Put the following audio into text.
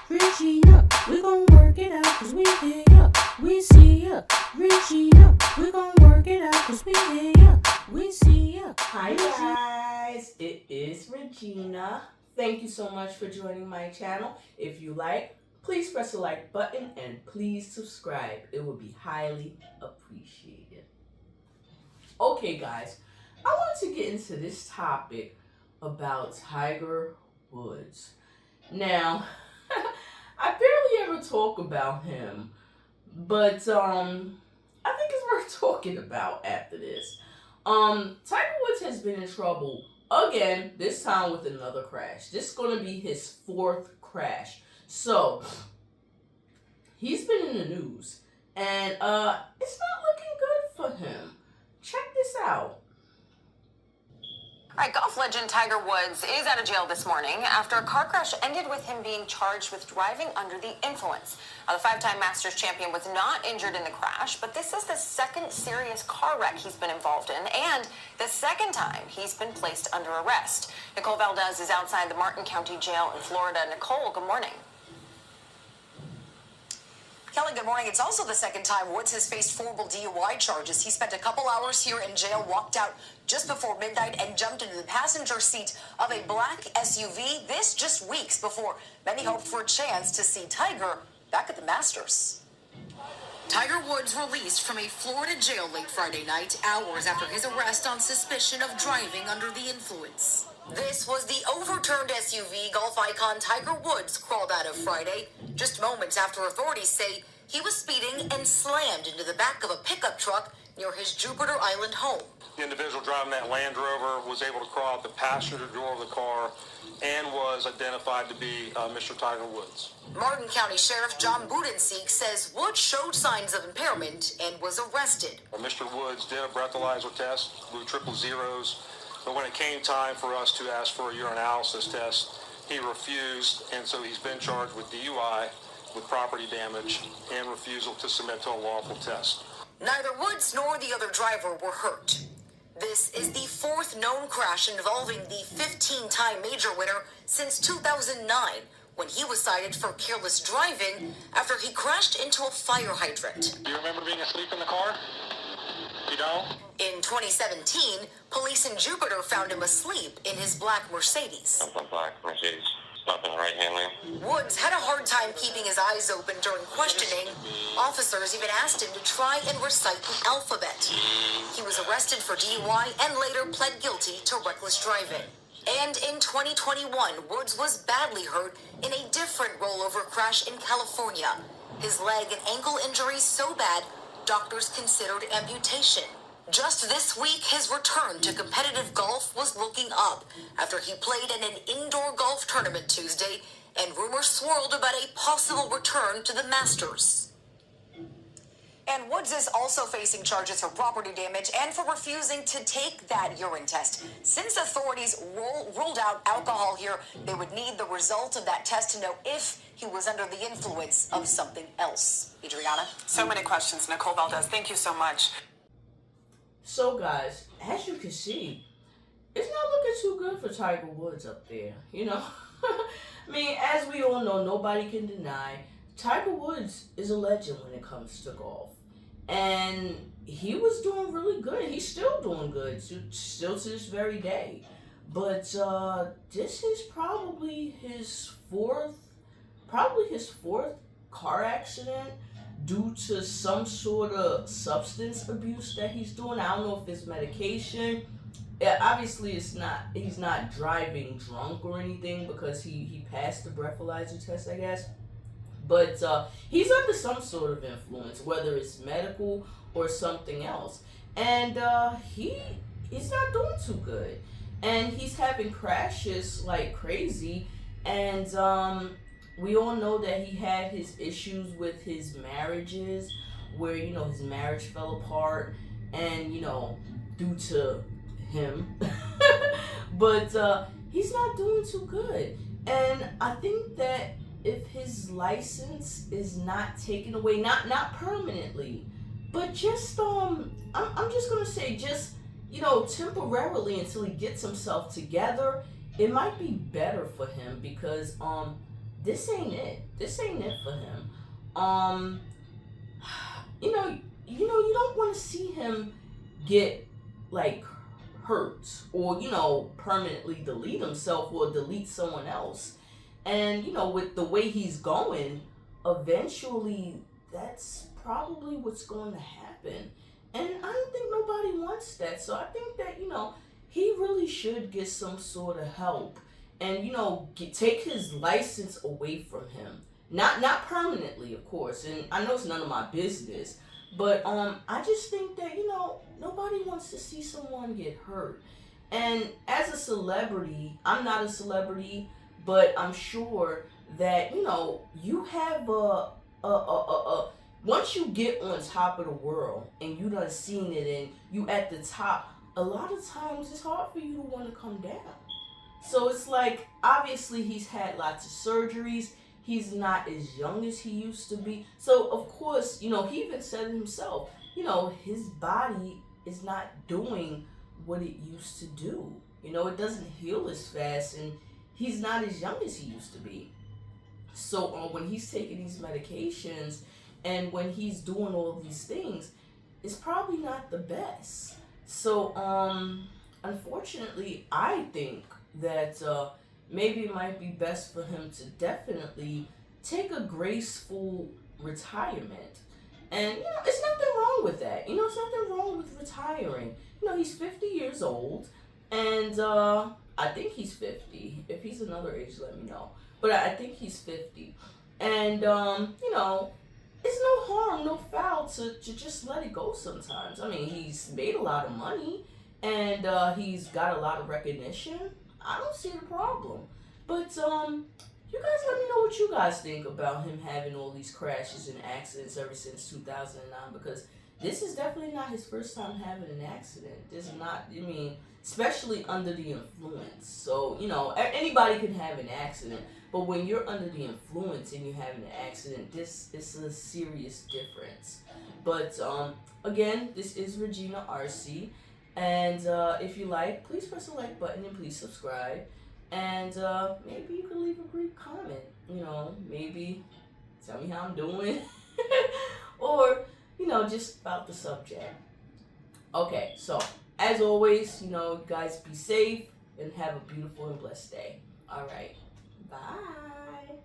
Regina, we gon' work it out cause we hear ya. We see ya, Regina, we gon' work it out cause we hear ya. We see ya. Hi guys, it is Regina. Thank you so much for joining my channel. If you like, please press the like button and please subscribe. It would be highly appreciated. Okay guys, I want to get into this topic about Tiger Woods. Now, I barely ever talk about him, but I think it's worth talking about after this. Tiger Woods has been in trouble again, this time with another crash. This is going to be his fourth crash. So, he's been in the news, and it's not looking good for him. Check this out. All right, golf legend Tiger Woods is out of jail this morning after a car crash ended with him being charged with driving under the influence. The five-time Masters champion was not injured in the crash, but this is the second serious car wreck he's been involved in and the second time he's been placed under arrest. Nicole Valdez is outside the Martin County Jail in Florida. Nicole, good morning. Kelly, good morning. It's also the second time Woods has faced formal DUI charges. He spent a couple hours here in jail, walked out just before midnight, and jumped into the passenger seat of a black SUV. This just weeks before many hoped for a chance to see Tiger back at the Masters. Tiger Woods released from a Florida jail late Friday night, hours after his arrest on suspicion of driving under the influence. This was the overturned SUV golf icon Tiger Woods crawled out of Friday, just moments after authorities say he was speeding and slammed into the back of a pickup truck near his Jupiter Island home. The individual driving that Land Rover was able to crawl out the passenger door of the car and was identified to be Mr. Tiger Woods. Martin County Sheriff John Budenseek says Woods showed signs of impairment and was arrested. Mr. Woods did a breathalyzer test, blew triple zeros, but when it came time for us to ask for a urinalysis test, he refused, and so he's been charged with DUI, with property damage, and refusal to submit to a lawful test. Neither Woods nor the other driver were hurt. This is the fourth known crash involving the 15-time major winner since 2009, when he was cited for careless driving after he crashed into a fire hydrant. Do you remember being asleep in the car? You don't? In 2017, police in Jupiter found him asleep in his black Mercedes. A black Mercedes. Stop in the right-hand lane. Woods had a hard time keeping his eyes open during questioning. Officers even asked him to try and recite the alphabet. He was arrested for DUI and later pled guilty to reckless driving. And in 2021, Woods was badly hurt in a different rollover crash in California. His leg and ankle injuries so bad, doctors considered amputation. Just this week, his return to competitive golf was looking up after he played in an indoor golf tournament Tuesday, and rumors swirled about a possible return to the Masters. And Woods is also facing charges for property damage and for refusing to take that urine test. Since authorities ruled out alcohol here, they would need the result of that test to know if he was under the influence of something else. Adriana? So many questions. Nicole Valdez, thank you so much. So guys, as you can see, it's not looking too good for Tiger Woods up there, you know. I mean, as we all know, nobody can deny, Tiger Woods is a legend when it comes to golf. And he was doing really good. He's still doing good, still to this very day. But this is probably his fourth car accident due to some sort of substance abuse that he's doing. I don't know if it's medication. Obviously, he's not driving drunk or anything because he passed the breathalyzer test, I guess. But he's under some sort of influence, whether it's medical or something else. And he's not doing too good. And he's having crashes like crazy. And we all know that he had his issues with his marriages where, you know, his marriage fell apart and, you know, due to him. But he's not doing too good. And I think that if his license is not taken away, not permanently, but just I'm just gonna say just, you know, temporarily until he gets himself together, it might be better for him because this ain't it. This ain't it for him. You don't want to see him get like hurt or permanently delete himself or delete someone else. And with the way he's going, eventually that's probably what's going to happen. And I don't think nobody wants that. So I think that he really should get some sort of help and take his license away from him. Not permanently, of course. And I know it's none of my business, but I just think that nobody wants to see someone get hurt. And as a celebrity, I'm not a celebrity, but I'm sure that you have a once you get on top of the world and you done seen it and you at the top, a lot of times it's hard for you to want to come down. So it's like, obviously he's had lots of surgeries. He's not as young as he used to be. So of course, he even said it himself, his body is not doing what it used to do. It doesn't heal as fast, and he's not as young as he used to be. So when he's taking these medications and when he's doing all these things, it's probably not the best. So unfortunately, I think that maybe it might be best for him to definitely take a graceful retirement. And it's nothing wrong with that. It's nothing wrong with retiring. He's 50 years old, and I think he's 50. If he's another age, let me know. But I think he's 50. And it's no harm, no foul to just let it go sometimes. I mean, he's made a lot of money, and he's got a lot of recognition. I don't see the problem. But you guys let me know what you guys think about him having all these crashes and accidents ever since 2009, because this is definitely not his first time having an accident. This is not, especially under the influence. So, anybody can have an accident, but when you're under the influence and you're having an accident, this is a serious difference. But again, this is Regina Arce. And if you like, please press the like button and please subscribe. And maybe you can leave a brief comment. Maybe tell me how I'm doing. Or, just about the subject. Okay, so as always, you guys be safe and have a beautiful and blessed day. All right. Bye.